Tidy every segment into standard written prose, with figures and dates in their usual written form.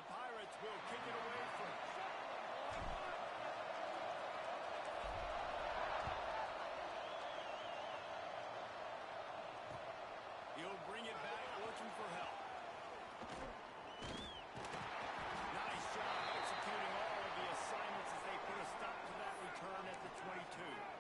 Pirates will kick it away first. He'll bring it back, looking for help. Nice job executing all of the assignments as they put a stop to that return at the 22.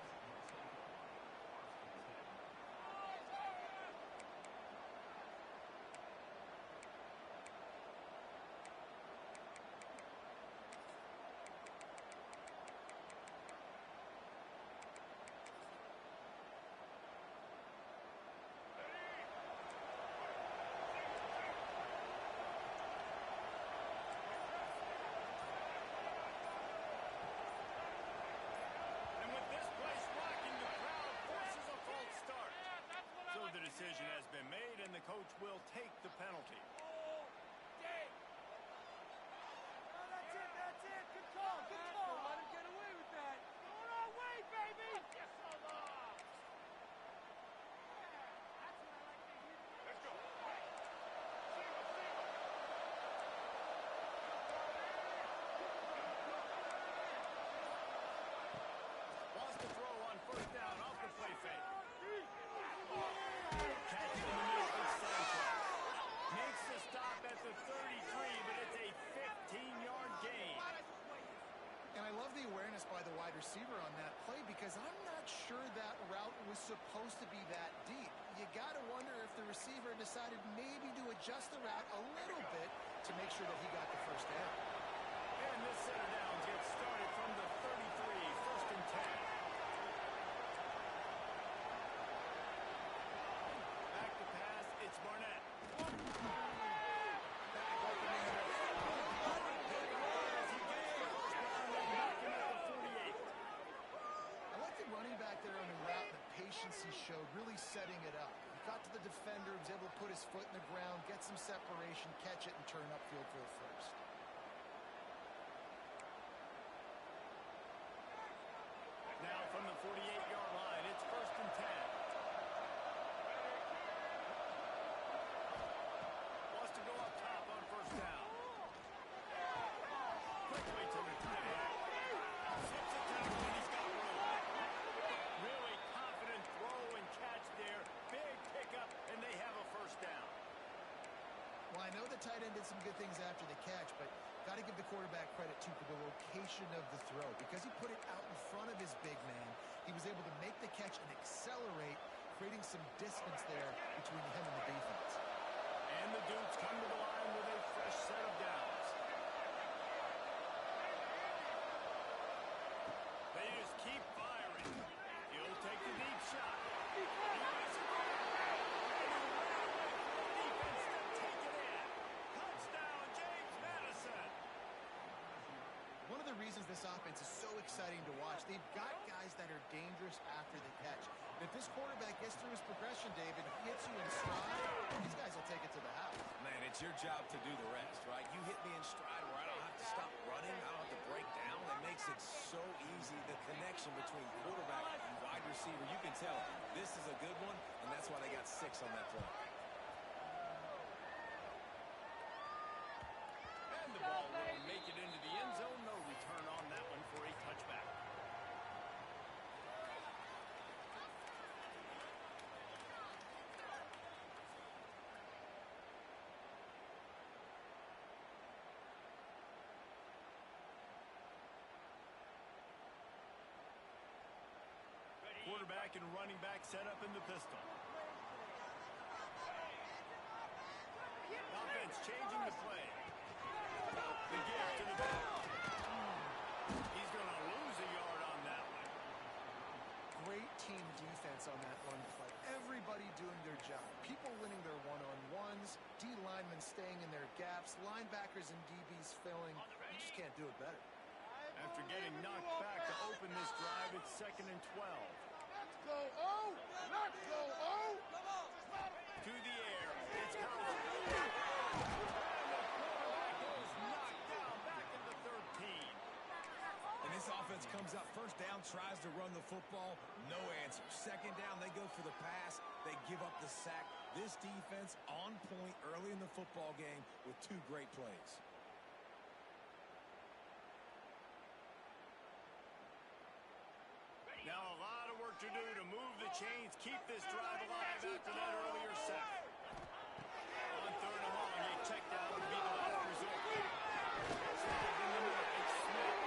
The decision has been made, and the coach will take the penalty. Oh, dang. Oh, that's it. Good call, good call. Don't let him get away with that. Going our way, baby. Yes, Allah. Yeah, that's what I like to hear. Let's go. Wants to throw on first down off the play fake. Makes the stop at the 33, but it's a 15-yard gain. And I love the awareness by the wide receiver on that play because I'm not sure that route was supposed to be that deep. You got to wonder if the receiver decided maybe to adjust the route a little bit to make sure that he got the first down. And this set of downs gets started from the 33, first and 10. It's Barnett. Back open the I like the running back there on the route, the patience he showed, really setting it up. He got to the defender, was able to put his foot in the ground, get some separation, catch it, and turn upfield for the first. Now from the 48-yard line, it's first and 10. And they have a first down. Well, I know the tight end did some good things after the catch, but got to give the quarterback credit, too, for the location of the throw. Because he put it out in front of his big man, he was able to make the catch and accelerate, creating some distance there between him and the defense. And the Dukes come to the line with a fresh set of downs. They just keep firing. He'll take the deep shot. One of the reasons this offense is so exciting to watch, they've got guys that are dangerous after the catch. And if this quarterback gets through his progression, David, hits you in stride, these guys will take it to the house. Man, it's your job to do the rest, right? You hit me in stride where I don't have to stop running, I don't have to break down. It makes it so easy, the connection between quarterback and wide receiver. You can tell this is a good one, and that's why they got 6 on that play. The ball will make it into the end zone. No return on that one for a touchback. Quarterback and running back set up in the pistol. Offense changing the play. The give to the back. He's going to lose a yard on that one. Great team defense on that run play. Everybody doing their job. People winning their one-on-ones, D linemen staying in their gaps, linebackers and DBs filling. You just can't do it better. After getting knocked back to open this drive, it's 2nd and 12. Let's go, O! Let's go, O! To the air. It's Collins. And this offense comes up first down, tries to run the football, no answer. 2nd down, they go for the pass, they give up the sack. This defense on point early in the football game with 2 great plays. chains, keep this drive alive after that earlier sack. On third and long, a check down would be the last resort. Slide in the middle, it's Smith.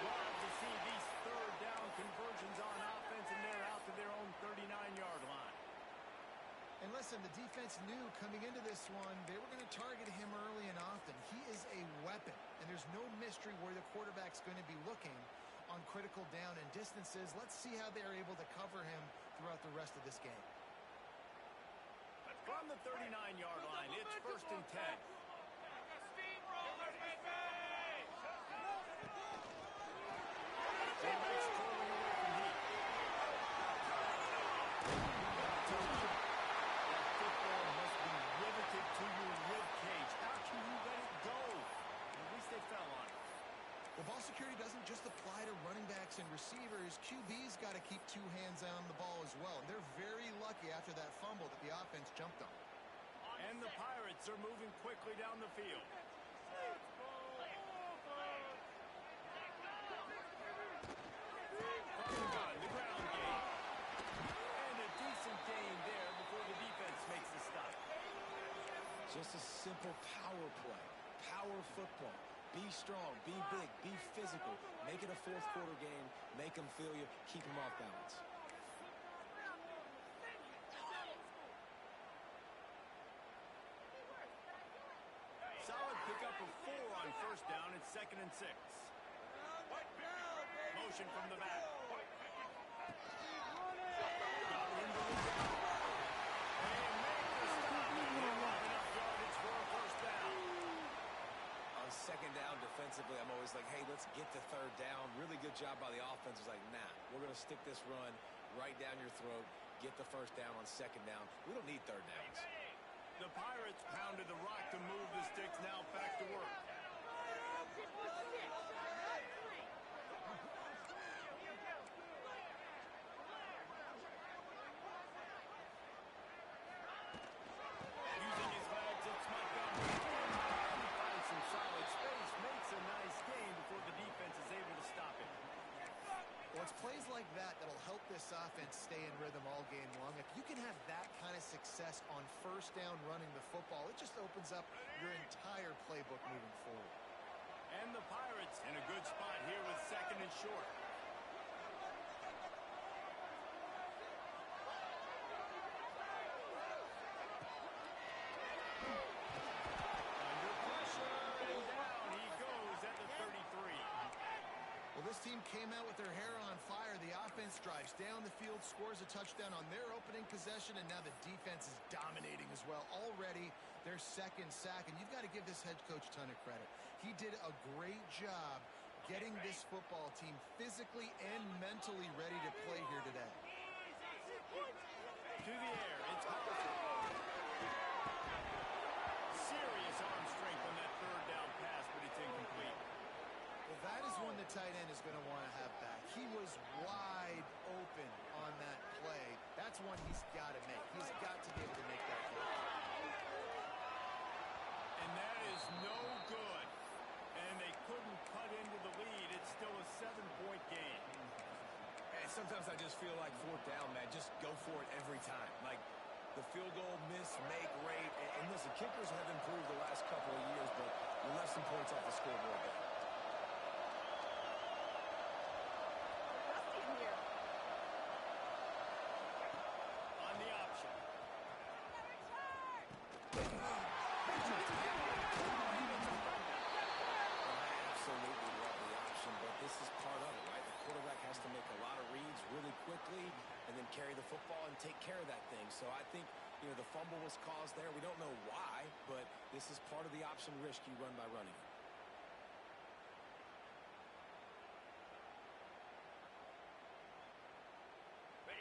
Love to see these third down conversions on offense, and they're out to their own 39-yard line. And listen, the defense knew coming into this one, they were going to target him early and often. He is a weapon, and there's no mystery where the quarterback's going to be looking on critical down and distances. Let's see how they're able to cover him throughout the rest of this game. From the 39-yard line, it's first and 10. Quarterback's strolling away from heat. That football must be riveted to your rib cage. How can you let it go? At least they fell on it. Well, ball security doesn't just apply to running backs and receivers. QB's got to keep two hands on the ball as well. And they're very lucky after that fumble that the offense jumped on. And the Pirates are moving quickly down the field. From the gun, the ground game. And a decent gain there before the defense makes the stop. Just a simple power play. Power football. Be strong, be big, be physical. Make it a fourth quarter game. Make them feel you. Keep them off balance. Solid pickup of 4 on first down. It's 2nd and 6. Motion from the back. Got room to move it. And make the stop. Not enough yardage for a first down. On second down defensively, I'm always like, hey, let's get the third down. Really good job by the offense. It's like, nah, we're going to stick this run right down your throat. Get the first down on second down. We don't need third downs. The Pirates pounded the rock to move the sticks. Now back to work. Using his legs, it's Montgomery. He finds some solid space, makes a nice gain before the defense is able to stop him. Well, it's plays like that that'll help this offense stay in rhythm all game long. If you can have that kind of success on first down running the football, it just opens up your entire playbook moving forward. And the Pirates in a good spot here with 2nd and short. Under pressure, and down he goes at the 33. Well, this team came out with their hair on fire. The offense drives down the field, scores a touchdown on their opening possession, and now the defense is dominating as well. Already their second sack, and you've got to give this head coach a ton of credit. He did a great job getting this football team physically and mentally ready to play here today. To the air, it's Carter. Serious arm strength on that third down pass, but it's incomplete. Well, that is one the tight end is going to want to have back. He was wide open on that play. That's one he's got to make. He's got to be able to make that play. And that is no good. And they couldn't cut into the lead. It's still a 7-point game. And sometimes I just feel like fourth down, man, just go for it every time. Like the field goal miss, make, rate. And listen, kickers have improved the last couple of years, but we left some points off the scoreboard there. On the option. Absolutely love the option, but this is part of it, right? The quarterback has to make a lot of reads really quickly and then carry the football and take care of that thing. So I think, you know, the fumble was caused there. We don't know why, but this is part of the option risk you run by running.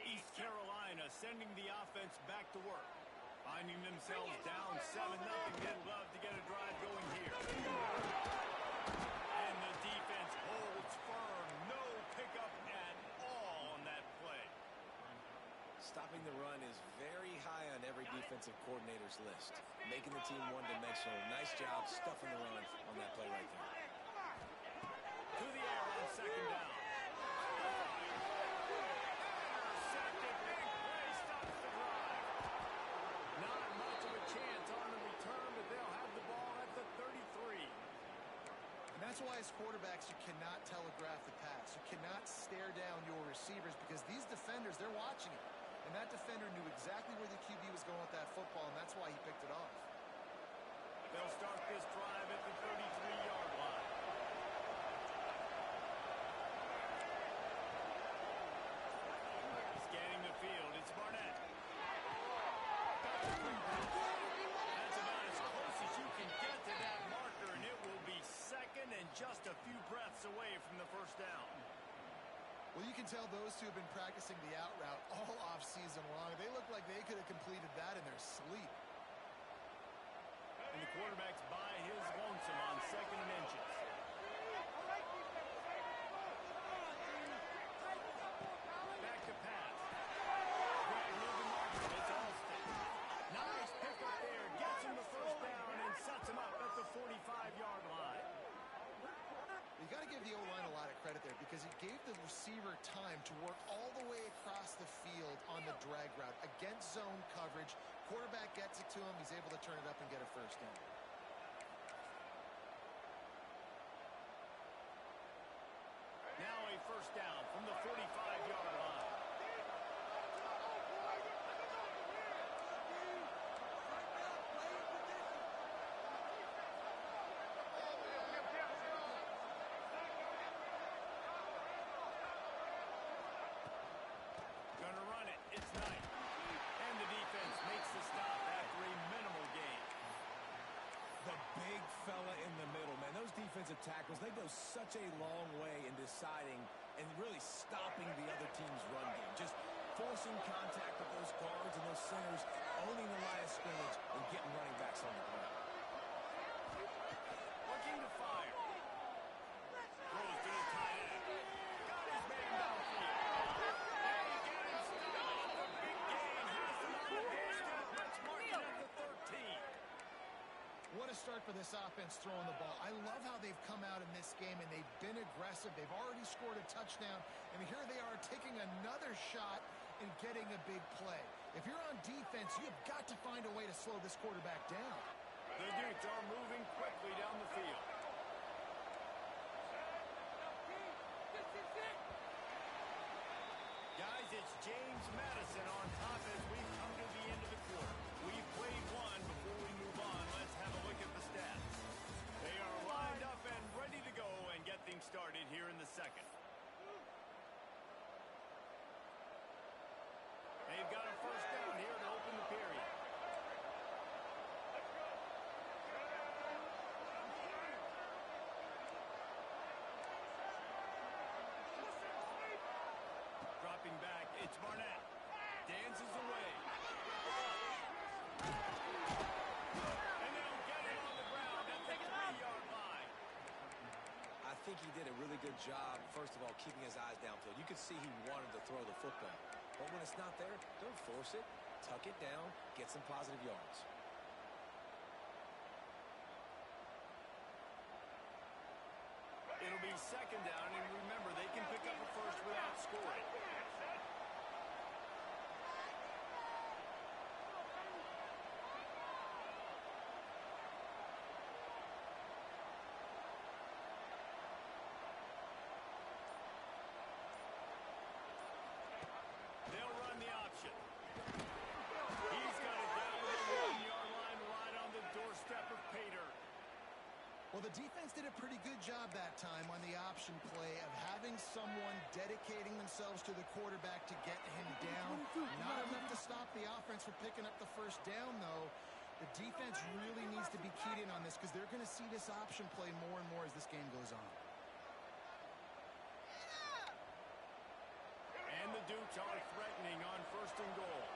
East Carolina sending the offense back to work. Finding themselves down 7-0. They'd love to get a drive going here. And the defense holds firm. No pickup at all on that play. Stopping the run is very high on every defensive coordinator's list. Making the team one-dimensional. Nice job stuffing the run on that play right there. To the air on second down. Intercepted, big That's why as quarterbacks you cannot telegraph the pass. You cannot stare down your receivers because these defenders, they're watching it. And that defender knew exactly where the QB was going with that football, and that's why he picked it off. They'll start this drive at the 33-yard line. Scanning the field, it's Barnett. That's about as close as you can get to that marker, and it will be second and just a few breaths away from the first down. Well, you can tell those two have been practicing the out route all off-season long. They look like they could have completed that in their sleep. And the quarterback's by his lonesome on 2nd and inches. Back to pass. Great moving marker. It's Alston. Nice pick up there. Gets him the first down and sets him up at the 45-yard line. You got to give the O-line a lot of credit there because it gave the receiver time to work all the way across the field on the drag route against zone coverage. Quarterback gets it to him. He's able to turn it up and get a first down. Now a first down from the 45-yard line. Gonna run it. It's Knight. And the defense makes the stop after a minimal gain. The big fella in the middle, man. Those defensive tackles, they go such a long way in deciding and really stopping the other team's run game. Just forcing contact with those guards and those centers, owning the line of scrimmage, and getting running backs on the ground. Looking to fire. Throws to the tight end. Got his man downfield. And he got him stopped. The big gain has him on the doorstep. Let's mark it at the 13. What a start for this offense throwing the ball. I love how they've come out in this game, and they've been aggressive. They've already scored a touchdown, and here they are taking another shot and getting a big play. If you're on defense, you've got to find a way to slow this quarterback down. The Dukes are moving quickly down the field. Guys, it's James Madison on top as we come to the end of the quarter. We've played one. Before we move on, let's have a look at the stats. They are lined up and ready to go and get things started here in the second. They've got a first down here to open the period. Dropping back, it's Barnett. Dances away. And they'll get it on the ground at the 3-yard line. I think he did a really good job, first of all, keeping his eyes downfield. You could see he wanted to throw the football. But when it's not there, don't force it. Tuck it down, get some positive yards. It'll be second down, and remember, they can pick up a first without scoring. They'll run the option. He's got it down to the 1-yard line right on the doorstep of Pater. Well, the defense did a pretty good job that time on the option play of having someone dedicating themselves to the quarterback to get him down. Not enough to stop the offense from picking up the first down, though. The defense really needs to be keyed in on this because they're going to see this option play more and more as this game goes on. And the Dukes are threatening on first and goal.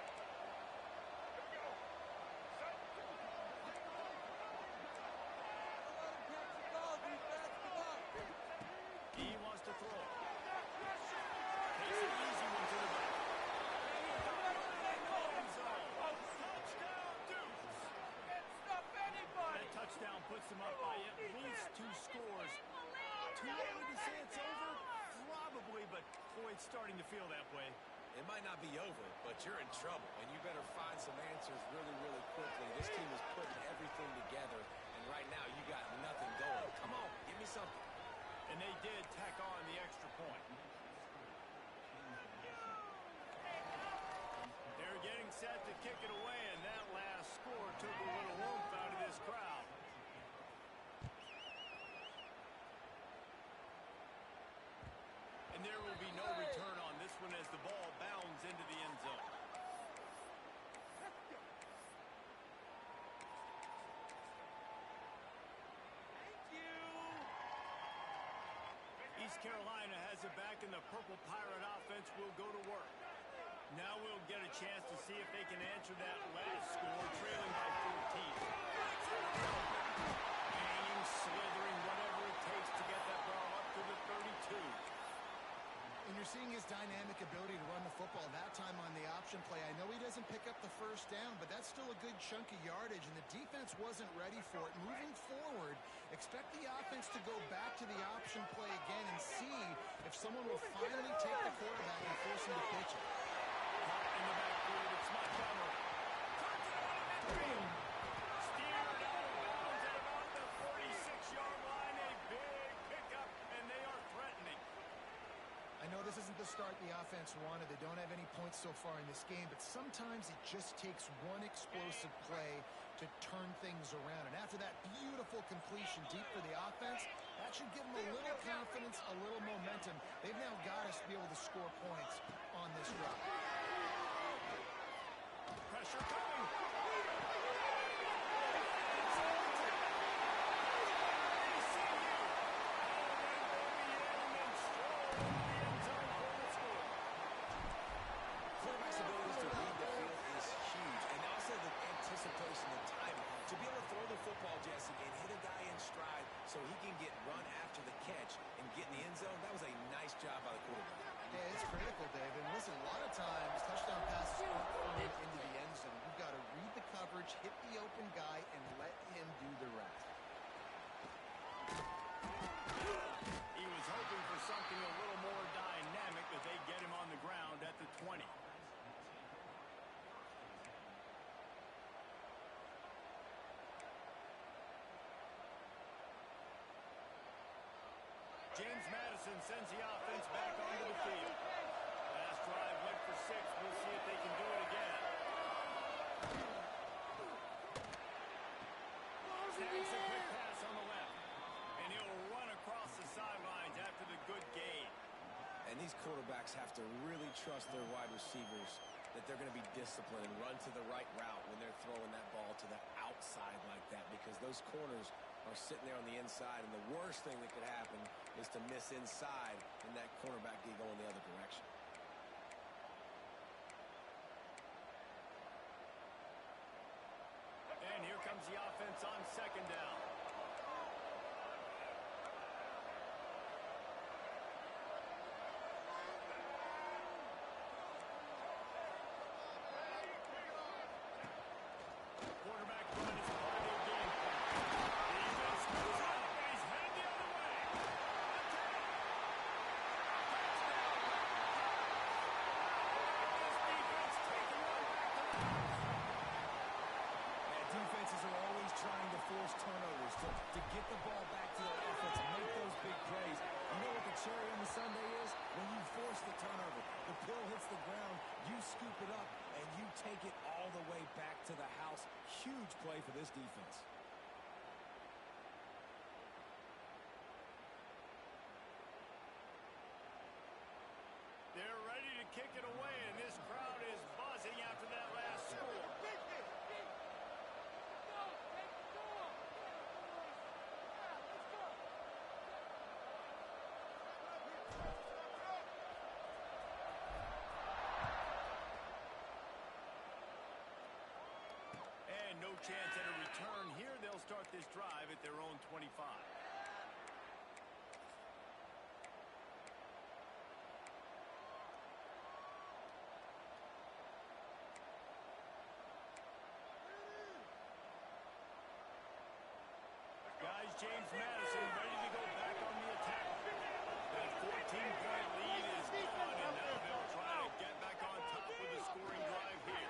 He wants to throw. Takes an easy one to the back. Touchdown, Dukes! That touchdown puts them up by at least 2 scores. Too early to say it's over? Probably, but boy, it's starting to feel that way. It might not be over, but you're in trouble, and you better find some answers really, really quickly. This team is putting everything together, and right now you got nothing going. Come on, give me something. Carolina has it back, and the Purple Pirate offense will go to work. Now we'll get a chance to see if they can answer that last score, trailing by 14. Hanging, slithering, whatever it takes to get that ball up to the 32. And you're seeing his dynamic ability to run the football that time on the option play. I know he doesn't pick up the first down, but that's still a good chunk of yardage, and the defense wasn't ready for it. Moving forward, expect the offense to go back to the option play again and see if someone will finally take the quarterback and force him to pitch it. In the backfield, it's Montgomery. Steered out of bounds at about the 46-yard line. A big pickup, and they are threatening. I know this isn't the start the offense wanted. They don't have any points so far in this game, but sometimes it just takes one explosive play to turn things around. And after that beautiful completion deep for the offense, that should give them a little confidence, a little momentum. They've now got us to be able to score points on this drive. Pressure coming. Quarterback's abilities to read the field is huge, and also the anticipation and timing. To be able to throw the football, Jesse, and hit a guy in stride so he can get run after the catch and get in the end zone, that was a nice job by the quarterback. Yeah, it's critical, Dave. And listen, a lot of times touchdown passes aren't thrown into the end zone. You've got to read the coverage, hit the open guy, and let him do the rest. He was hoping for something a little more dynamic, but they get him on the ground at the 20. James Madison sends the offense back onto the field. Last drive went for 6. We'll see if they can do it again. Snags a quick pass on the left. And he'll run across the sidelines after the good gain. And these quarterbacks have to really trust their wide receivers that they're going to be disciplined and run to the right route when they're throwing that ball to the outside like that, because those corners are sitting there on the inside, and the worst thing that could happen is to miss inside and that cornerback be going the other direction. And here comes the offense on second down. Quarterback run is part of their game plan. Defense moves up, and he's headed the other way. This defense taking one back to the house. And defenses are always trying to force turnovers to get the ball back to their offense and make those big plays. You know what the cherry on the sundae is? When you force the turnover, the pill hits the ground, you scoop it up, and you take it all the way back to the house. Huge play for this defense. They're ready to kick it away, and this crowd is buzzing after that last score. And no chance at a return here. They'll start this drive at their own 25. Guys, James Madison ready to go back on the attack. That 14-point lead is gone, and now they'll try to get back on top with a scoring drive here.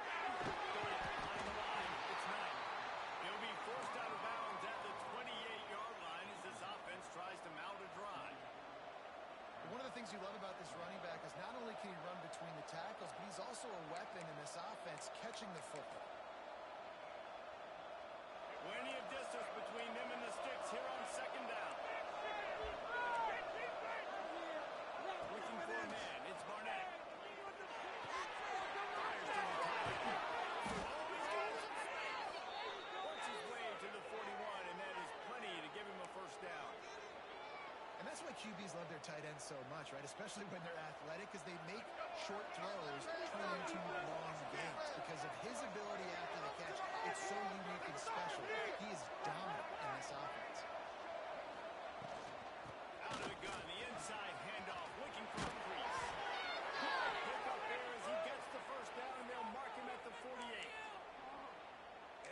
Goal behind the line. It's 9. He'll be forced out of bounds at the 28-yard line as this offense tries to mount a drive. One of the things you love about this running back is not only can he run between the tackles, but he's also a weapon in this offense catching the football. Plenty of distance between them and the sticks here on second down. Looking for a man. It's Barnett. Fires to the tight. Oh, he's got some space. Works his way to the 41, and that is plenty to give him a first down. And that's why QBs love their tight ends so much, right? Especially when they're athletic, because they make short throws turn into long gains. Because of his ability after the catch, it's so unique and special. He is dominant in this offense. Out of the gun, the inside handoff, looking for a crease. Pick up there as he gets the first down, and they'll mark him at the 48.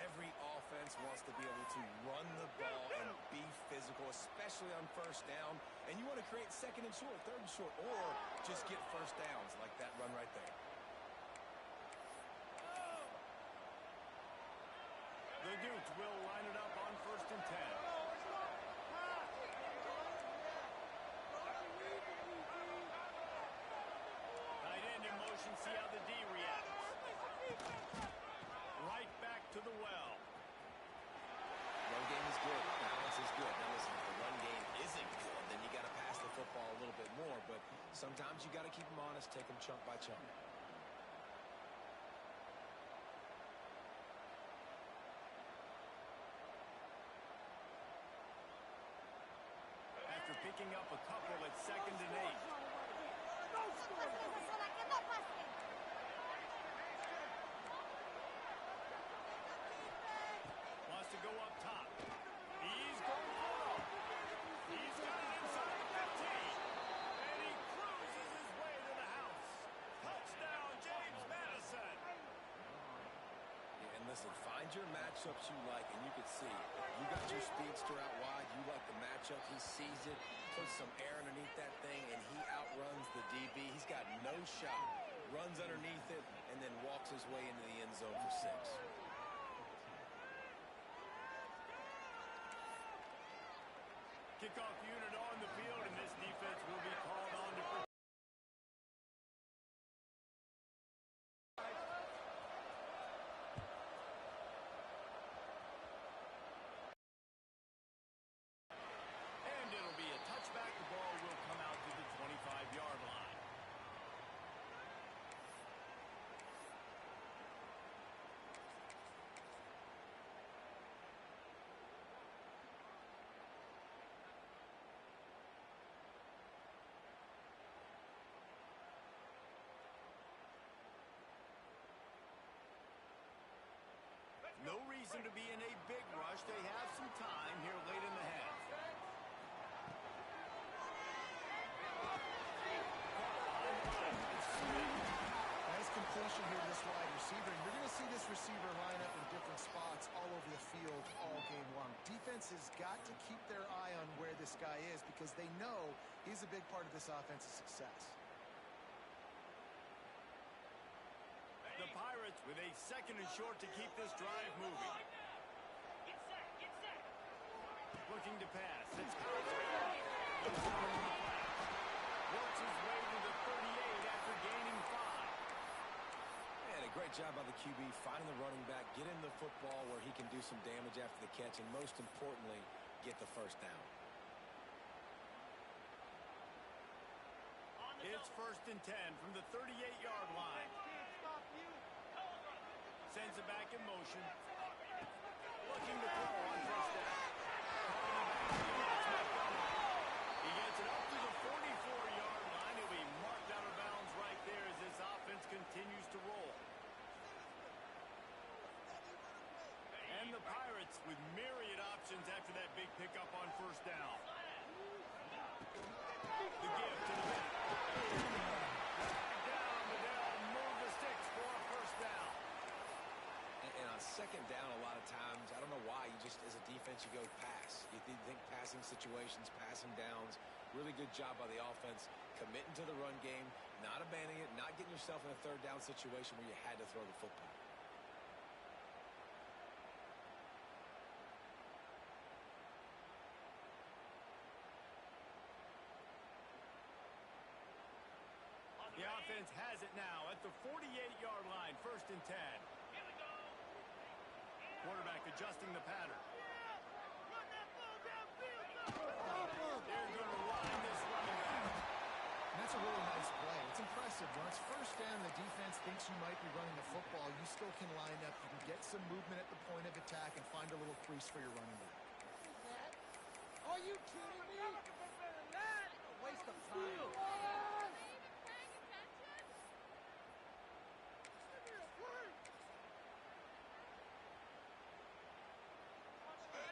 Every offense wants to be able to run the ball and be physical, especially on first down. And you want to create second and short, third and short, or just get first downs like that run right there. The Dukes will line it up on 1st and 10. Tight end in motion, see how the D reacts. Right back to the well. Run game is good. Balance is good. Now listen, if the run game isn't good, then you got to pass the football a little bit more. But sometimes you got to keep them honest, take them chunk by chunk. After picking up a couple at 2nd and 8. Wants to go up top. He's going for it. He's got it inside the 15. And he cruises his way to the house. Touchdown, James Madison. Yeah, and listen, find your matchups you like, and you can see. You got your speedster out wide. You like the matchup. He sees it, puts some air underneath that thing, and he outruns the DB. He's got no shot. Runs underneath it, and then walks his way into the end zone for 6. Kickoff unit on the field, and this defense will be called on to protect. And it'll be a touchback. The ball will come out to the 25-yard line. No reason to be in a big rush. They have some time here late in the half. Nice completion here to this wide receiver. And you're going to see this receiver line up in different spots all over the field all game long. Defense has got to keep their eye on where this guy is because they know he's a big part of this offense's success. The Pirates with a 2nd and short to keep this drive moving. Looking to pass. It's works his way to the 38 after gaining 5. And a great job by the QB finding the running back, getting the football where he can do some damage after the catch, and most importantly, get the first down. It's 1st and 10 from the 38-yard line. Sends it back in motion. Looking to throw on 1st down. He gets it up to the 44-yard line. He'll be marked out of bounds right there as this offense continues to roll. And the Pirates with myriad options after that big pickup on 1st down. The give to the back. Down, but they'll move the sticks for a 1st down. And on 2nd down, a lot of times, I don't know why, you just, as a defense, you go pass. You think passing situations, passing downs. Really good job by the offense, committing to the run game, not abandoning it, not getting yourself in a 3rd down situation where you had to throw the football. The offense has it now at the 48-yard line, 1st and 10. Quarterback adjusting the pattern. They're going to line this running back. And that's a really nice play. It's impressive. When it's 1st down, the defense thinks you might be running the football. You still can line up. You can get some movement at the point of attack and find a little crease for your running back. Are you kidding me? waste of time.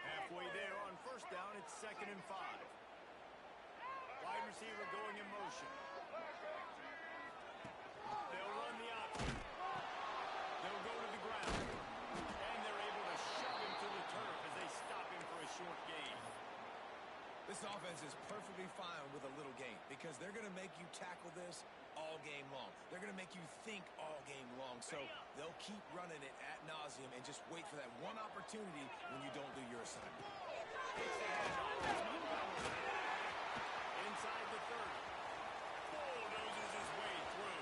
Halfway there on first down, it's 2nd and 5. Wide receiver going in motion. They'll run the option. They'll go to the ground. And they're able to shove him to the turf as they stop him for a short gain. This offense is perfectly fine with a little gain because they're going to make you tackle this all game long. They're going to make you think all game long. So they'll keep running it ad nauseum and just wait for that one opportunity when you don't do your assignment. Inside the 30. Bulldozes his way through.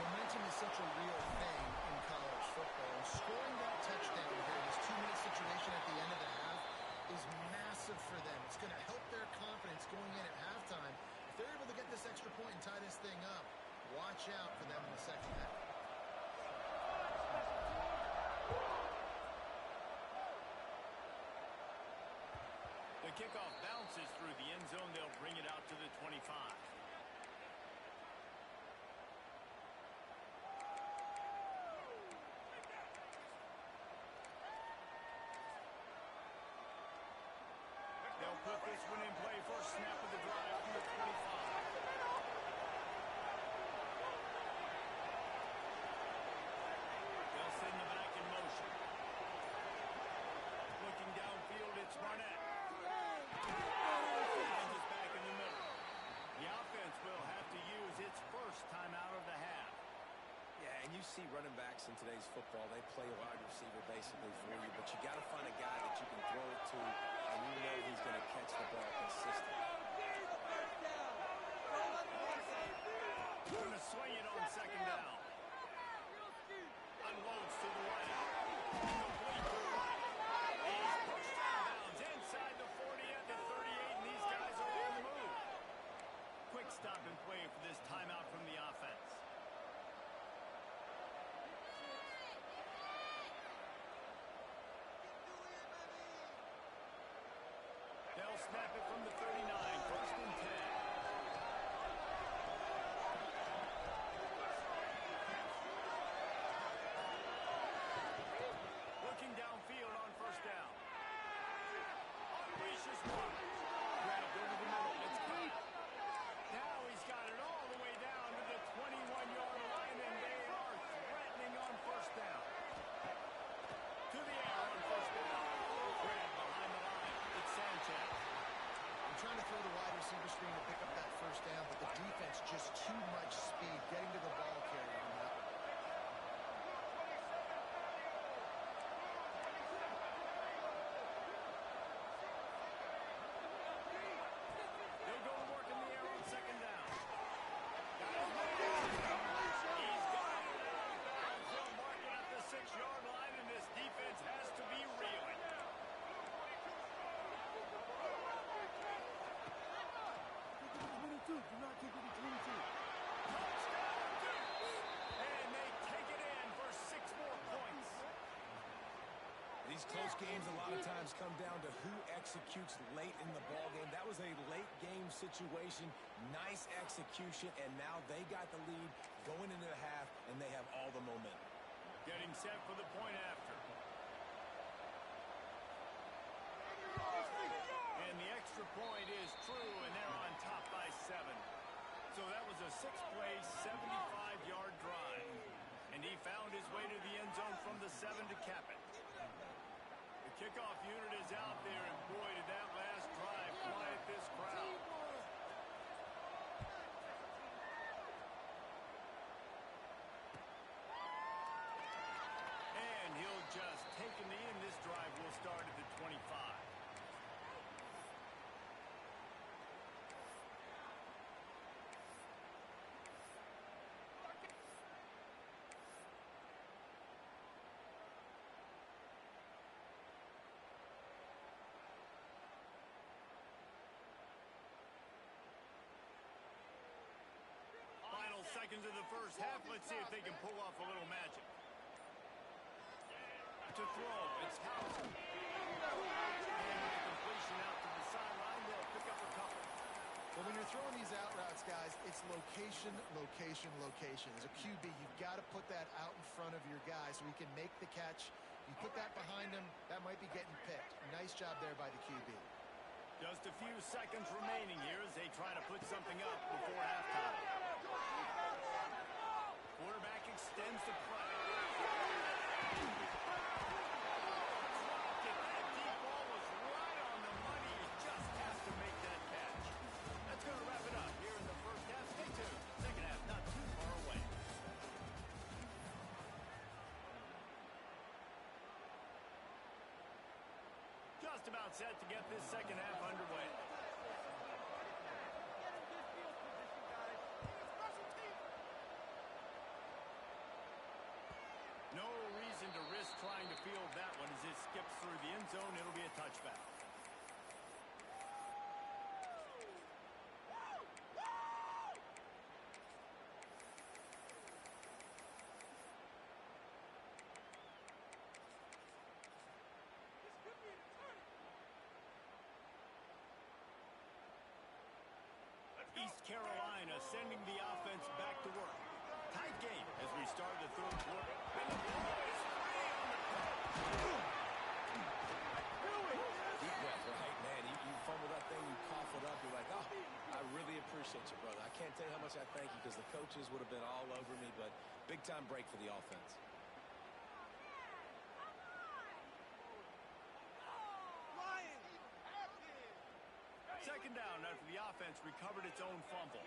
Momentum is such a real thing in college football. Scoring that touchdown here in this 2-minute situation at the end of the half is massive for them. It's going to help their confidence going in at halftime. If they're able to get this extra point and tie this thing up, watch out for them in the second half. The kickoff bounces through the end zone. They'll bring it out to the 25. They'll put this one in play. First snap of the drive from the 25. They'll send the back in motion. Looking downfield, it's Barnett. Finds us back in the middle. The offense will have to use its first timeout of the half. Yeah, and you see running backs in today's football, they play a wide receiver basically for you, but you got to find a guy that you can throw it to, and you know he's going to catch the ball consistently. Going to swing it on 2nd down. Unloads to the right. Complete to the right. He's pushed out of bounds inside the 40 at the 38, and these guys are on the move. Quick stop and play for this timeout from the offense. They'll snap it from the 39, 1st and 10. Looking downfield on 1st down. Unleashes one. Grabbed over the middle. It's caught. Now he's got it all the way down to the 21-yard line, and they are threatening on 1st down. To the air on 1st down. Grabbed behind the line. It's Sanchez. I'm trying to throw the wide receiver screen to pick up that first down, but the defense just too much speed getting to the ball carrier on that. They'll go to work in the air on 2nd down. Got his man. He's got it out of bounds. They'll mark it at the 6-yard line, and this defense has to be reeling. Do not take it to 22. Touchdown, Dukes! And they take it in for 6 more points. These close games a lot of times come down to who executes late in the ball game. That was a late game situation. Nice execution, and now they got the lead going into the half, and they have all the momentum. Getting set for the point after. And the extra point is true, and they're on top by 7. So that was a 6-play, 75-yard drive. And he found his way to the end zone from the 7 to cap it. The kickoff unit is out there, and boy, did that last drive quiet this crowd. And he'll just take a knee, and this drive will start at the 25. Final seconds of the first half. Let's see if they can pull off a little magic. to throw. It's Hauser. And with the completion out to the sideline, they'll pick up a couple. Well, when you're throwing these out routes, guys, it's location, location, location. As a QB, you've got to put that out in front of your guy so he can make the catch. You put that behind him, that might be getting picked. Nice job there by the QB. Just a few seconds remaining here as they try to put something up before halftime. Quarterback extends the play. That deep ball was right on the money. He just has to make that catch. That's going to wrap it up here in the first half. Stay tuned. Second half not too far away. Just about set to get this second half underway. No reason to risk trying to field that one as it skips through the end zone. It'll be a touchback. East Carolina sending the offense back to work. Tight game as we start the third quarter. And the ball is free on the play. Deep breath, right, man? You fumble that thing, you cough it up, you're like, oh, I really appreciate you, brother. I can't tell you how much I thank you because the coaches would have been all over me, but big-time break for the offense. Second down after the offense recovered its own fumble.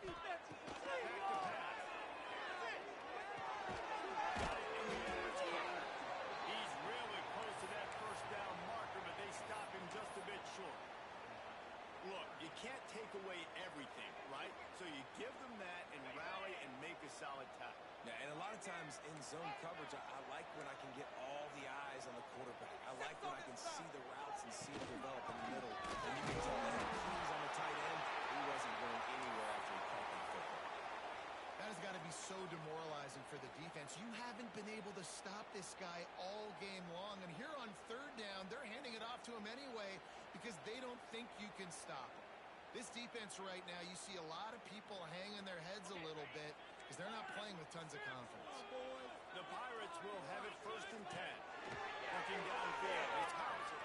Back to pass. He's really close to that first down marker, but they stop him just a bit short. Look, you can't take away everything, right? So you give them that and rally and make a solid tackle. Yeah, and a lot of times in zone coverage, I like when I can get all the eyes on the quarterback. I like when I can see the routes and see it develop in the middle. And you can tell that he's on the tight end. He wasn't going anywhere after he caught that football. That has got to be so demoralizing for the defense. You haven't been able to stop this guy all game long. And here on third down, they're handing it off to him anyway because they don't think you can stop him. This defense right now, you see a lot of people hanging their heads a little bit because they're not playing with tons of confidence. The Pirates will have it 1st and 10. Looking downfield, it's Hauser.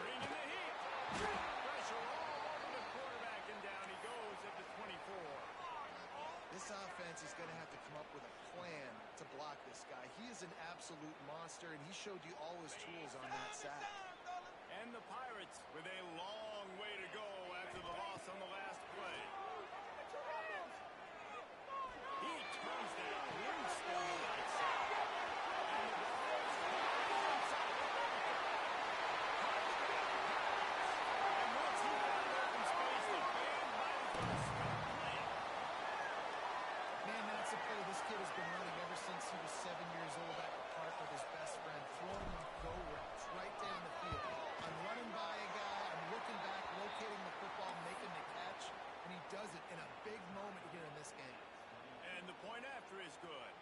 Bringing the heat. Pressure all over the quarterback, and down he goes at the 24. This offense is going to have to come up with a plan to block this guy. He is an absolute monster, and he showed you all his tools on that sack. And the Pirates with a long way to go after the loss on the last play. He turns that loose on the right side. And the ball is inside the 35. And once he got open space, the band might as well start playing. Man, that's a play this kid has been running ever since he was 7 years old at the park with his best friend, throwing him go routes right down the field. I'm running by a guy, I'm looking back, locating the football, making the catch, and he does it in a big moment here in this game. And the point after is good.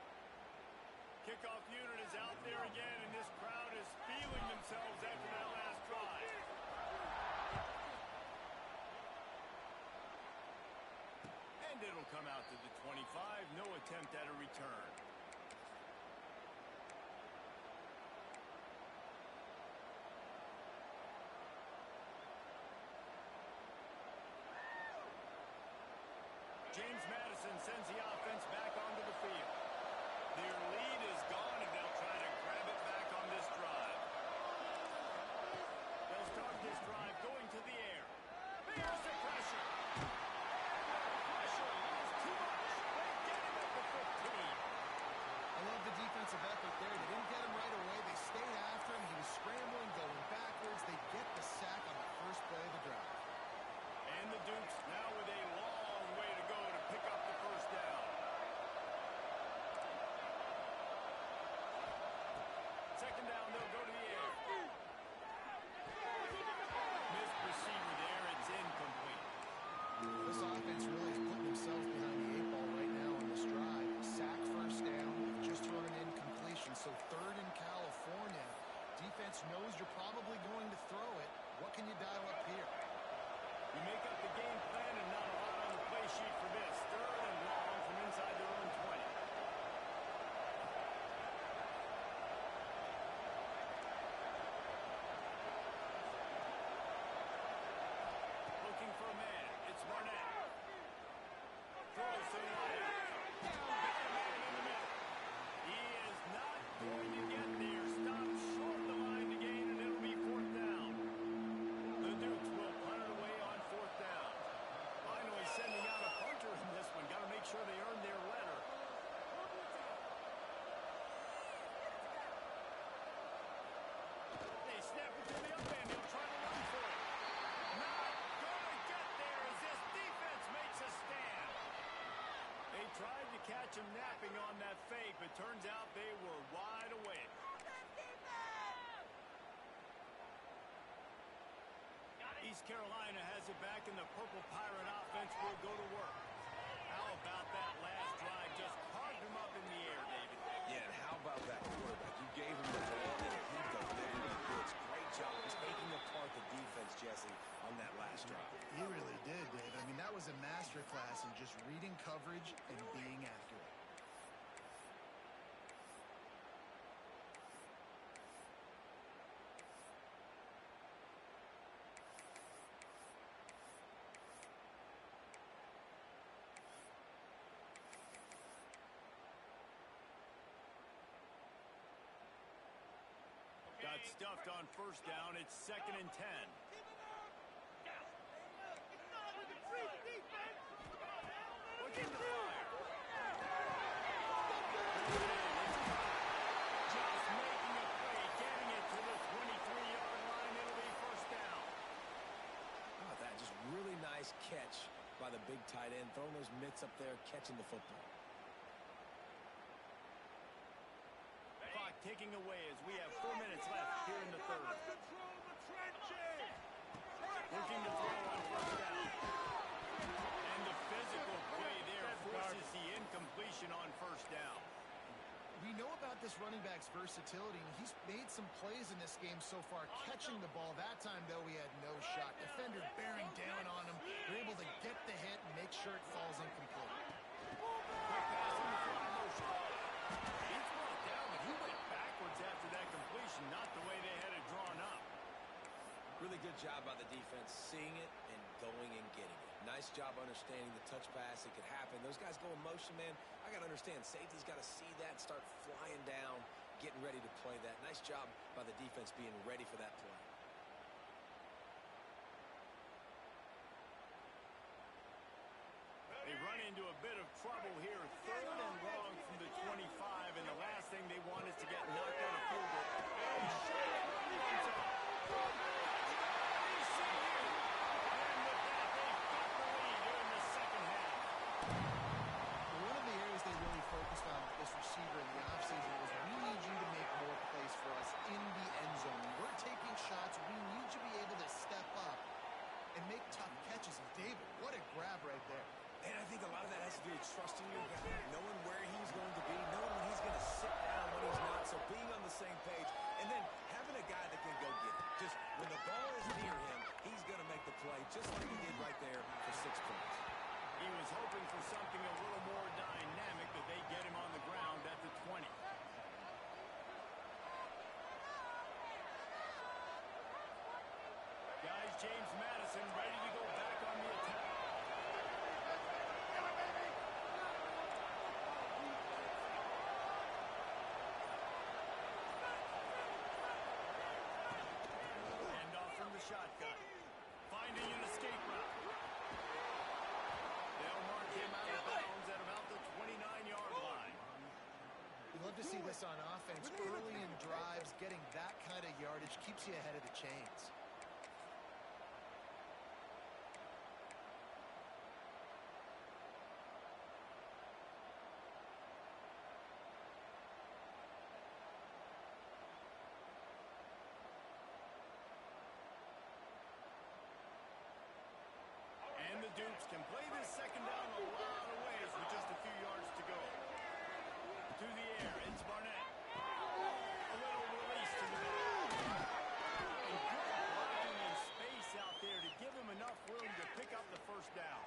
Kickoff unit is out there again, and this crowd is feeling themselves after that last drive. And it'll come out to the 25. No attempt at a return. James Madison sends the offense back onto the field. Their lead is gone, and they'll try to grab it back on this drive. They'll start this drive going to the air. Here's the pressure. Pressure is too much. They get him at the 15. I love the defensive effort there. They didn't get him right away. They stayed after him. He was scrambling, going backwards. They get the sack on the first play of the drive. And the Dukes now with a long way to go to pick up the first down. Second down, they'll go to the air. Missed receiver there. It's incomplete. tried to catch him napping on that fake, but turns out they were wide awake. East Carolina has it back, and the Purple Pirate offense will go to work. How about that last drive? Just carved him up in the air, David. Yeah, and how about that quarterback? You gave him the ball, and he delivered the goods. Great job taking apart the defense, Jesse, on that last drive. He really did, Dave. I mean, that was a masterclass in just reading coverage and being accurate. Got stuffed on first down. It's 2nd and 10. Looking to fire. Just making a play, getting it to the 23-yard line. It'll be first down. How about that? Just really nice catch by the big tight end, throwing those mitts up there, catching the football. Clock ticking away as we have 4 minutes left here in the third. Looking to throw on first down. And the physical play there forces the incompletion on first down. We know about this running back's versatility, and he's made some plays in this game so far, catching the ball. That time, though, he had no shot. Defender bearing down on him. They're able to get the hit and make sure it falls incomplete. Quick pass in the fly motion. He's brought down, but he went backwards after that completion, not the way they had it drawn up. Really good job by the defense, seeing it and going and getting it. Nice job understanding the touch pass. It could happen. Those guys go in motion, man. I got to understand. Safety's got to see that, start flying down, getting ready to play that. Nice job by the defense being ready for that play. They run into a bit of trouble here. 3rd and long from the 25, and the last thing they want is to get knocked out of field goal. And shot it right in the end zone. And with that, they've got the lead here in the second half. One of the areas they really focused on with this receiver in the offseason was, we need you to make more plays for us in the end zone. We're taking shots. We need you to be able to step up and make tough catches. And David, what a grab right there. And I think a lot of that has to do with trusting your guy, knowing where he's going to be, knowing when he's going to sit down, when he's not. So being on the same page, and then having a guy that can go get it. Just when the ball is near him, he's going to make the play, just like he did right there for 6 points. He was hoping for something a little more dynamic, but they get him on the ground at the 20. Guys, James Madison ready to go back on the attack. Handoff from the shotgun. Finding an escape route. They'll mark him out of bounds at about the 29-yard line. We love to see this on offense. Early in drives, getting that kind of yardage keeps you ahead of the chains. And the Dukes can play this second down a lot of ways with just a few yards to go. To the air, it's Barnett. A little release to the middle. And good blocking and space out there to give him enough room to pick up the first down.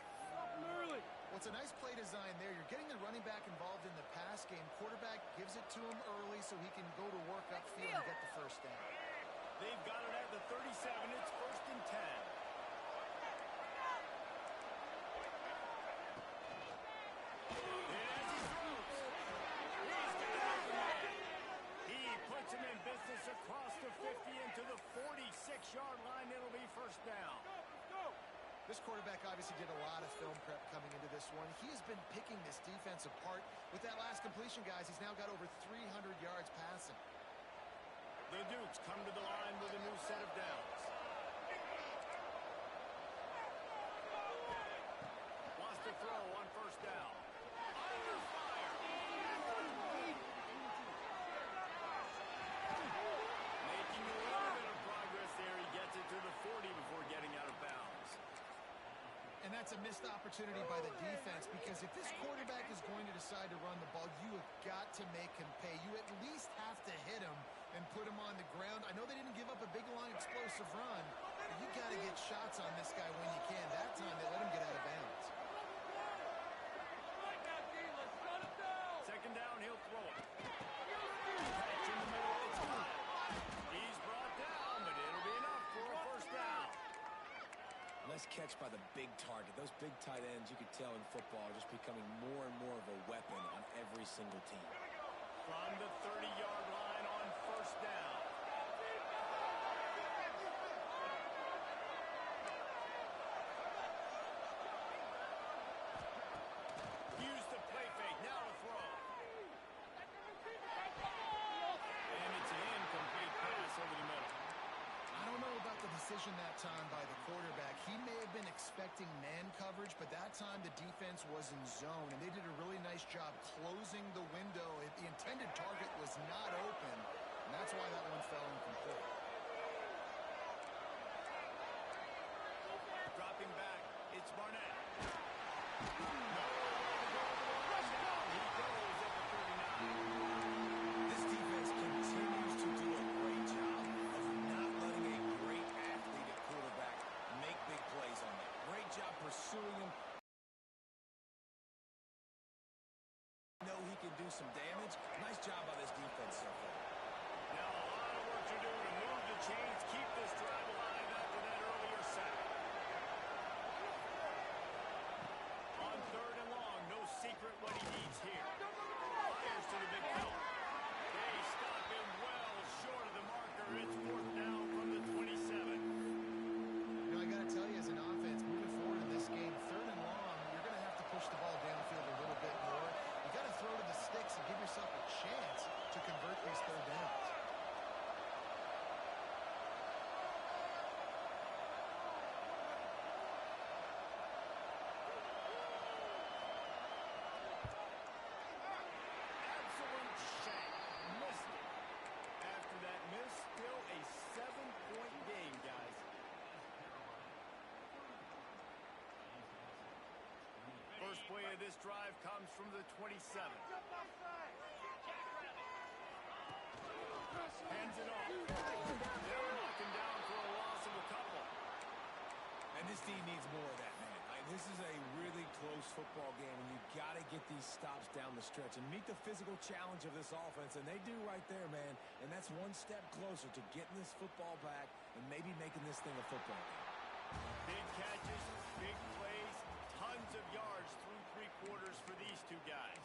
Well, it's a nice play design there. You're getting the running back involved in the pass game. Quarterback gives it to him early so he can go to work upfield and get the first down. They've got it at the 37. It's 1st and 10. Him in business across the 50 into the 46-yard line. It'll be first down. This quarterback obviously did a lot of film prep coming into this one. He has been picking this defense apart. With that last completion, guys, he's now got over 300 yards passing. The Dukes come to the line with a new set of downs. Wants to throw on first down. that's a missed opportunity by the defense, because if this quarterback is going to decide to run the ball, you have got to make him pay. You at least have to hit him and put him on the ground. I know they didn't give up a big, long, explosive run, but you got to get shots on this guy when you can. That time, they let him get out of bounds. Second down, he'll throw it. Catch in the middle, it's caught. He's brought down, but it'll be enough for a first down. Nice catch by the big target. Those big tight ends, you could tell in football, are just becoming more and more of a weapon on every single team. From the 30-yard line on first down. Use the play fake. Now to throw. And it's an incomplete pass over the middle. I don't know about the decision that time by the quarterback. He may have been expecting man coverage, but that time the defense was in zone, and they did a really nice job closing the window. The intended target was not open, and that's why that one fell incomplete. Dropping back, it's Barnett. No way to go over the line down. He goes at the 39. This defense continues to do a great job of not letting a great athlete at quarterback make big plays on them. Great job pursuing him. Know he can do some damage. Nice job by this defense so far. Now a lot of work to do to move the chains, keep this drive alive after that earlier sack. On third and long, no secret what he needs here. Fires to the big hill. They stop him well short of the marker. It's fourth down from the 27. You know, I got to tell you, as an offense, moving forward in this game, third and long, you're going to have to push the ball downfield a little bit more. You got to throw to the sticks and give yourself a chance to convert these third downs. Absolute shank. Missed it. After that miss, still a 7-point game, guys. First play of this drive comes from the 27. Hands it off. They'll knock him down for a loss of a couple. And this team needs more of that, man. This is a really close football game, and you've got to get these stops down the stretch and meet the physical challenge of this offense, and they do right there, man. And that's one step closer to getting this football back and maybe making this thing a football game. Big catches, big plays, tons of yards through three quarters for these two guys.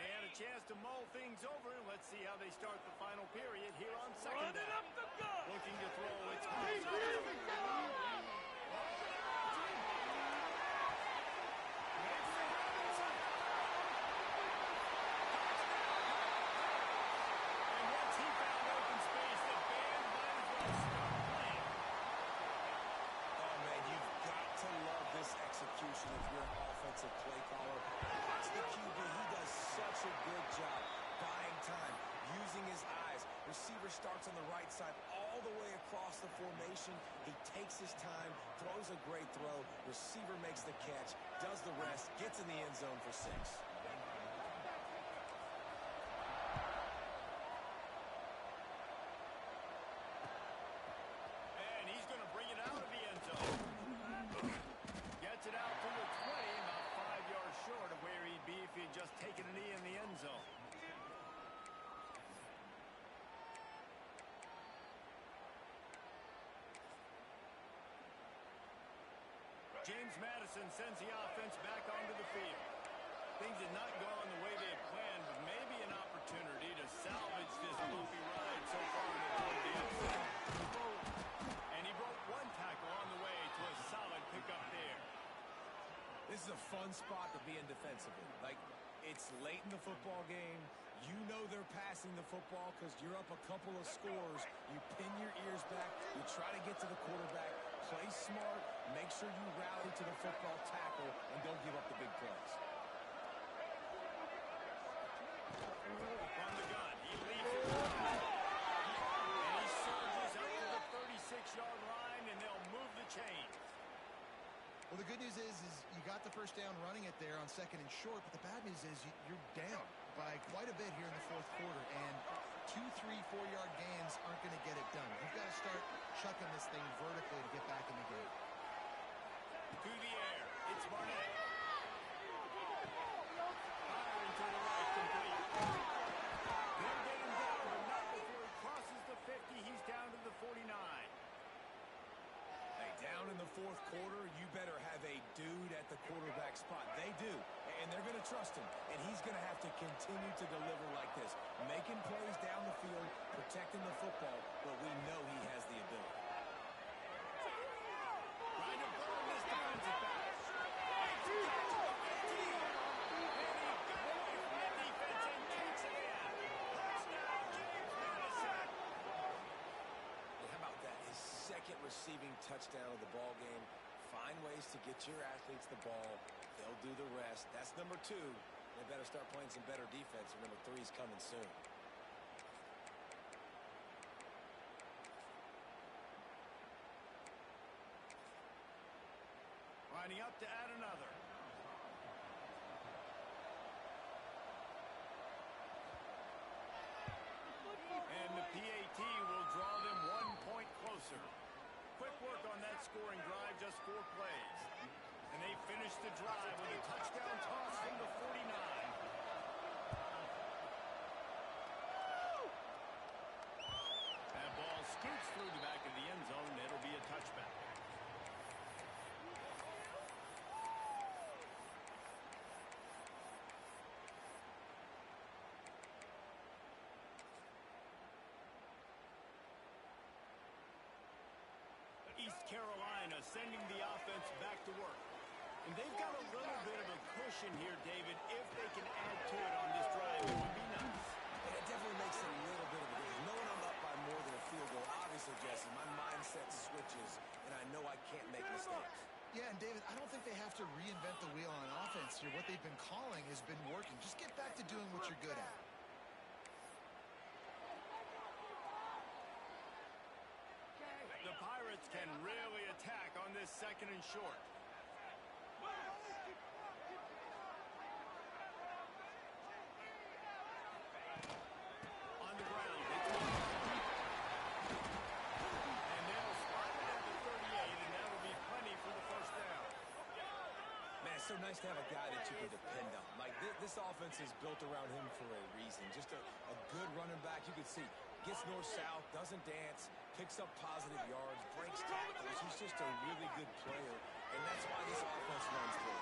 And a chance to mull things over. Let's see how they start the final period here on second down. Looking to throw. It's and once he found open space, the band might as well start playing. Oh, man, you've got to love this execution if you're an offensive play caller. Watch the QB. He does such a good job buying time, using his eyes. Receiver starts on the right side all the way across the formation. He takes his time, throws a great throw. Receiver makes the catch, does the rest, gets in the end zone for 6. And he's going to bring it out of the end zone. Gets it out to the 20, about 5 yards short of where he'd be if he'd just taken a knee in the end zone. James Madison sends the offense back onto the field. Things had not gone the way they had planned, but maybe an opportunity to salvage this loopy ride so far toward the end zone. And he broke one tackle on the way to a solid pickup there. This is a fun spot to be in defensively. Like, it's late in the football game. You know they're passing the football because you're up a couple of scores. You pin your ears back. You try to get to the quarterback. Play smart. Make sure you rally to the football, tackle, and don't give up the big plays. From the gun, he leads it. And he surges up to the 36-yard line, and they'll move the chains. Well, the good news is you got the first down running it there on 2nd and short, but the bad news is you're down by quite a bit here in the 4th quarter, and 2, 3, 4-yard gains aren't going to get it done. You've got to start chucking this thing vertically to get back in the game. To the air, it's Barnett. Firing to the right, complete. They'll get him down, but not before he crosses the 50. He's down to the 49. Hey, down in the 4th quarter, you better have a dude at the quarterback spot. They do, and they're going to trust him, and he's going to have to continue to deliver like this, making plays down the field, protecting the football, but we know he has the ability. Trying to burn this defensive back. Makes a catch at the 15. And he got away from the defense and kicks it in. Touchdown, James Madison. How about that? His 2nd receiving touchdown of the ball game. Find ways to get your athletes the ball. They'll do the rest. That's number 2. They better start playing some better defense, or number 3 is coming soon. Lining up to add another. And the PAT will draw them 1 point closer. Quick work on that scoring drive, just 4 plays. And they finish the drive with a touchdown toss from the 49. That ball scoots through the back of the end zone, and it'll be a touchback. East Carolina sending the offense back to work. And they've got a little bit of a cushion here, David. If they can add to it on this drive, it would be nice. And it definitely makes a little bit of a difference. Knowing I'm up by more than a field goal, obviously, Jesse, my mindset switches, and I know I can't make mistakes. Yeah, and David, I don't think they have to reinvent the wheel on offense here. What they've been calling has been working. Just get back to doing what you're good at. The Pirates can really attack on this 2nd and short. On the ground, it's and they'll spot it at the 38, and that'll be plenty for the first down. Man, it's so nice to have a guy that you can depend on. Like, this offense is built around him for a reason. Just a good running back. You can see, gets north-south, doesn't dance, picks up positive yards, breaks tackles. He's just a really good player, and that's why this offense runs through.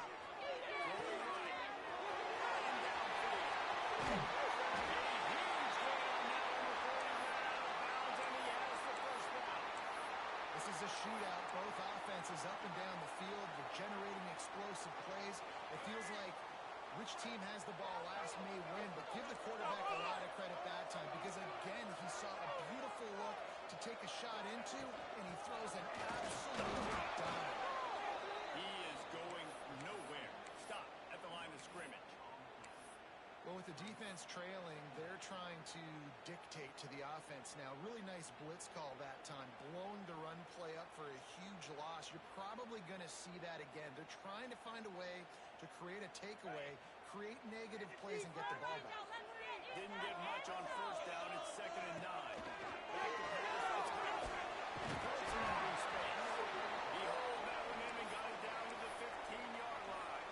This is a shootout. Both offenses up and down the field. They're generating explosive plays. It feels like which team has the ball last may win, but give the quarterback a lot of credit that time because, again, he saw a beautiful look to take a shot into, and he throws an absolute dime. He is going nowhere. Stop at the line of scrimmage. Well, with the defense trailing, they're trying to dictate to the offense now. Really nice blitz call that time, blowing the run play up for a huge loss. You're probably going to see that again. They're trying to find a way to create a takeaway, create negative plays, and get the ball back. Didn't get much on first down. It's 2nd and 9. Back to pass. It's Glizzy. In space. He hauled that one in and got it down to the 15-yard line.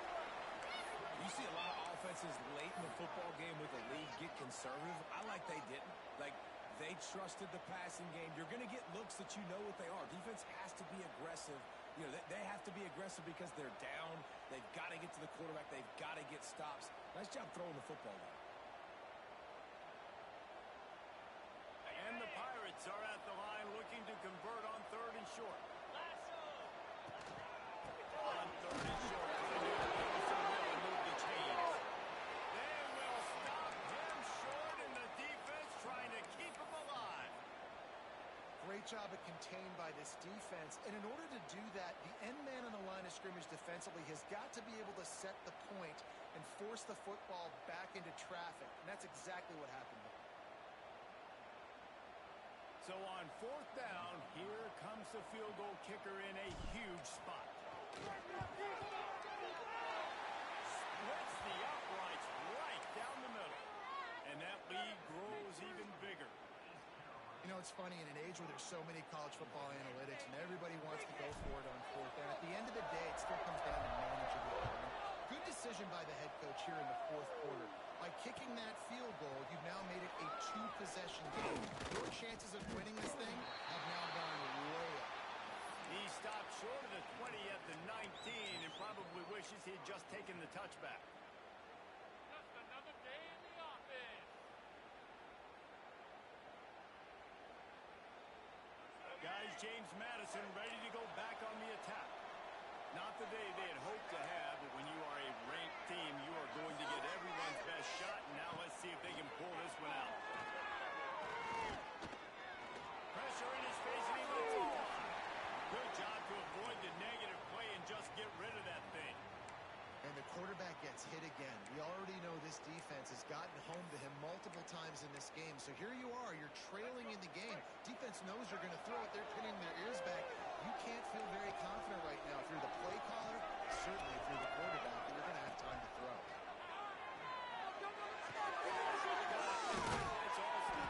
You see a lot of offenses late in the football game with the lead get conservative. I like they didn't. Like, they trusted the passing game. You're going to get looks that you know what they are. Defense has to be aggressive. You know, they have to be aggressive because they're down. They've got to get to the quarterback. They've got to get stops. Nice job throwing the football there. And the Pirates are at the line looking to convert on 3rd and short. On 3rd and short, trying to move the chains. They will stop him short job of contained by this defense, and in order to do that, the end man on the line of scrimmage defensively has got to be able to set the point and force the football back into traffic, and that's exactly what happened there. So on fourth down, here comes the field goal kicker in a huge spot. Splits the uprights right down the middle. And that lead grows even bigger. You know, it's funny, in an age where there's so many college football analytics and everybody wants to go for it on fourth down, at the end of the day, it still comes down to managing the game. Good decision by the head coach here in the fourth quarter. By kicking that field goal, you've now made it a two-possession game. Your chances of winning this thing have now gone way up. He stopped short of the 20 at the 19 and probably wishes he had just taken the touchback. Just another day in the office. Guys, James Madison ready to go back on the attack. Not the day they had hoped to have, but when you are a ranked team, you are going to get everyone's best shot. And now let's see if they can pull this one out. Pressure in his face, and he lets it fly. Good job to avoid the negative play and just get rid of that thing. And the quarterback gets hit again. We already know this defense has gotten home to him multiple times in this game. So here you are, you're trailing in the game. Defense knows you're going to throw it. They're pinning their ears back. You can't feel very confident right now if you're the play caller, certainly if you're the quarterback, that you're going to have time to throw. It's awesome.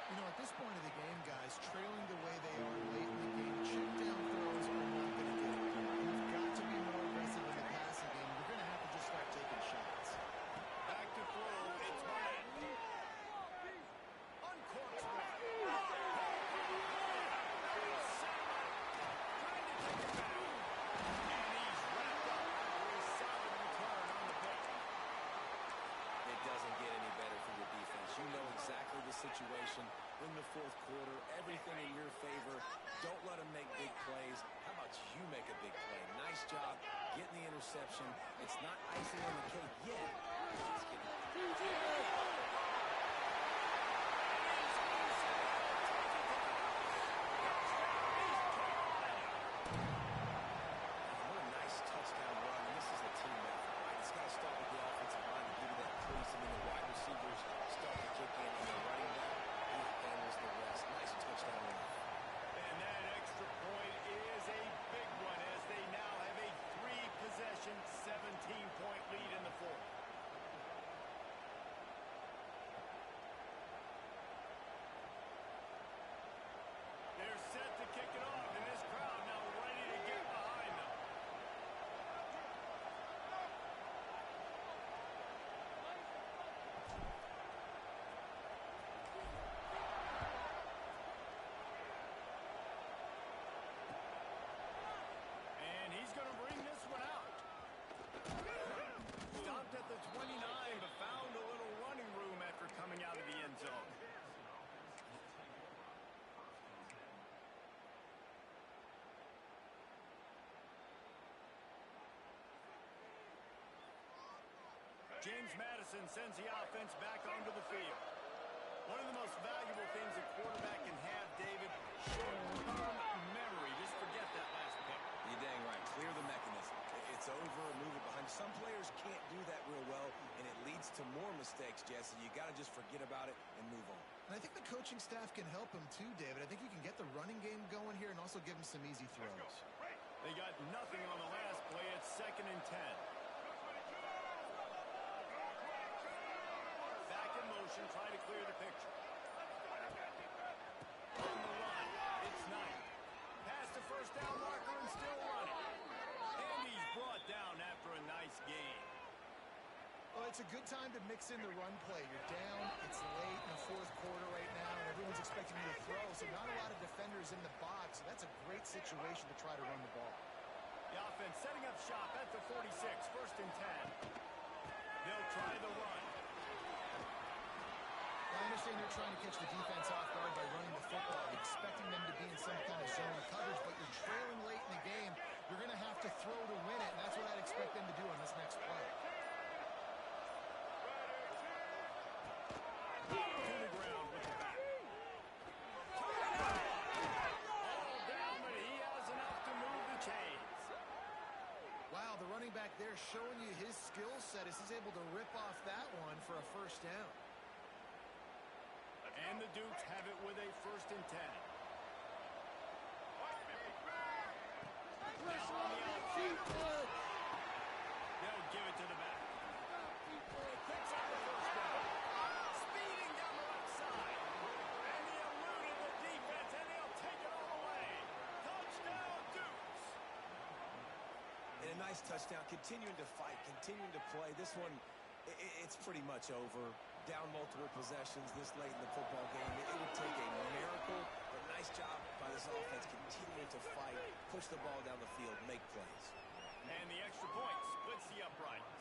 You know, at this point of the game, guys, trailing the way they are late in the game, check down throws are not going to get it. You've got to be more aggressive in the passing game. You're going to have to just start taking shots. Back to throw. It's Bryant. Uncorks one. Trying to take it back. And he's wrapped up for a solid return on the pick. It doesn't get any better for your defense. You know exactly the situation in the fourth quarter. Everything in your favor. Don't let them make big plays. How about you make a big play? Nice job getting the interception. It's not icing on the cake yet. It's getting... What a nice touchdown run. And this is a team effort, right? It's got to start with the offensive line to give you that crease, and then the wide receivers start to kick in, and the running back, he handles the rest. Nice touchdown run. And that extra point is a big one as they now have a three-possession, 17-point lead in the fourth. They're set to kick it off, and this crowd now ready to get behind them. And he's going to bring this one out. Stopped at the 29, but found a little running room after coming out of the end zone. James Madison sends the offense back onto the field. One of the most valuable things a quarterback can have, David, short-term memory. Just forget that last pick. You're dang right. Clear the mechanism. It's over, move it behind. Some players can't do that real well, and it leads to more mistakes, Jesse. You got to just forget about it and move on. And I think the coaching staff can help him too, David. I think you can get the running game going here and also give him some easy throws. They got nothing on the last play. It's 2nd and 10. Back in motion, try to clear the picture. On the run, it's Knight. Past the first down marker and still running. And he's brought down after a nice gain. Well, it's a good time to mix in the run play. You're down, it's late in the fourth quarter right now, and everyone's expecting you to throw, so not a lot of defenders in the box. So that's a great situation to try to run the ball. The offense setting up shop at the 46, 1st and 10. They'll try the run. I understand they're trying to catch the defense off guard by running the football, expecting them to be in some kind of zone coverage, but you're trailing late in the game. You're going to have to throw to win it, and that's what I'd expect them to do on this next play. To the ground with the back. running back there showing you his skill set as he's able to rip off that one for a first down. And the Dukes have it with a 1st and 10. Pressure on the outside. They'll give it to the back. Picks up the 1st down. Speeding down the left side. And he eluded the defense, and he'll take it all the way. Touchdown, Dukes. And a nice touchdown, continuing to fight, continuing to play. This one, it's pretty much over. Down multiple possessions this late in the football game. It would take a miracle, but nice job by this offense continuing to fight, push the ball down the field, make plays. And the extra point splits the uprights.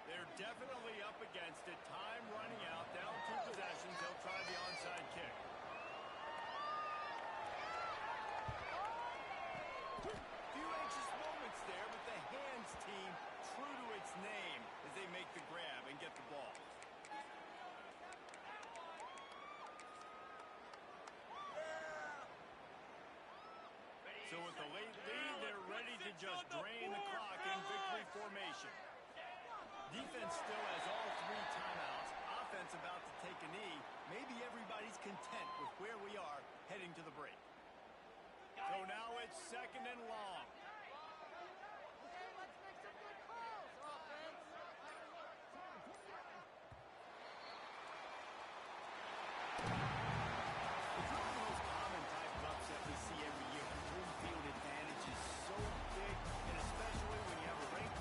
They're definitely up against it. Time running out, down 2 possessions. They'll try the onside kick. Few anxious moments there, but the hands team true to its name as they make the grab and get the ball. So with the late lead, they're ready to just drain the clock in victory formation. Defense still has all 3 timeouts. Offense about to take a knee. Maybe everybody's content with where we are heading to the break. So now it's 2nd and long.